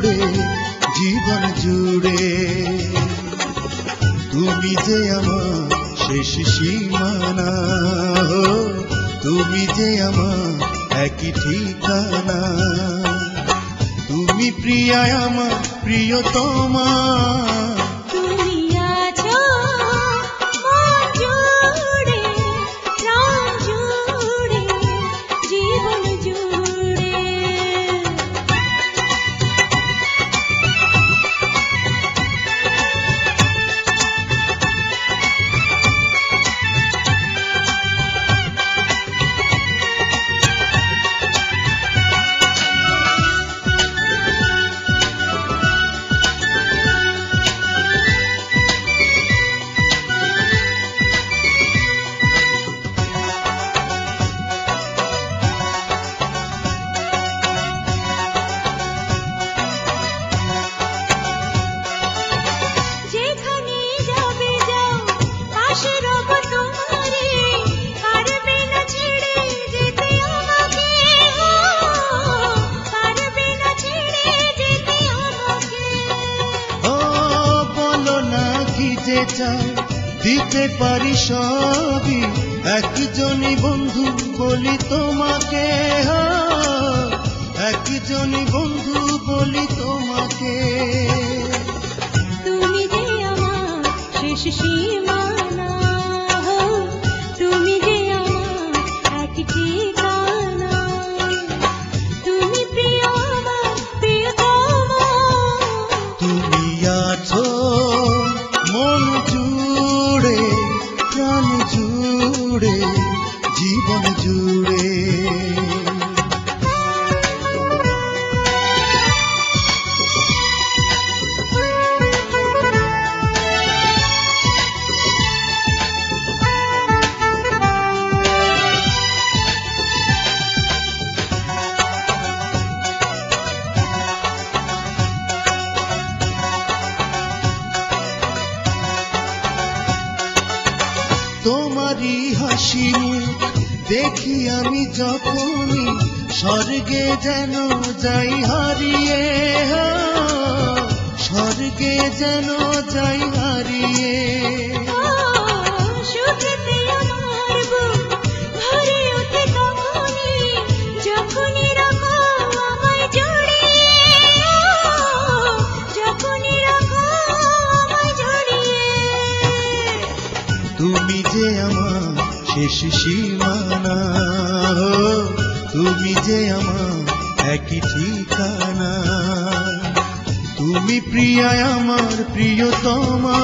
জুড়ে জীবন জুড়ে তুমি যে আমার শেষ সীমানা, তুমি যে আমার একই ঠিকানা, তুমি প্রিয়া আমার প্রিয়তমা। দিতে পারি সবই একজনই বন্ধু বলি তোমাকে, একজনই বন্ধু বলি তোমাকে। তুমি যে আমার শেষ সীমানা, তুমি যে আমার একই ঠিকানা, তুমি প্রিয় আমার প্রিয়তমা। তুমি আছো মন জুড়ে প্রাণ জুড়ে জীবন জুড়ে। তোমারই হাসি মুখ দেখি আমি যখনই স্বর্গে যেন যাই হারিয়ে, স্বর্গে যেন যাই হারিয়ে। সুখেতে আমার বুক ভরে ওঠে তখনই, যখনই রাখো আমায় জড়িয়ে, যখনই রাখো আমায় জড়িয়ে। তুমি যে আমার শেষ সীমানা, তুমি যে আমার একই ঠিকানা, তুমি প্রিয়া আমার প্রিয়তমা।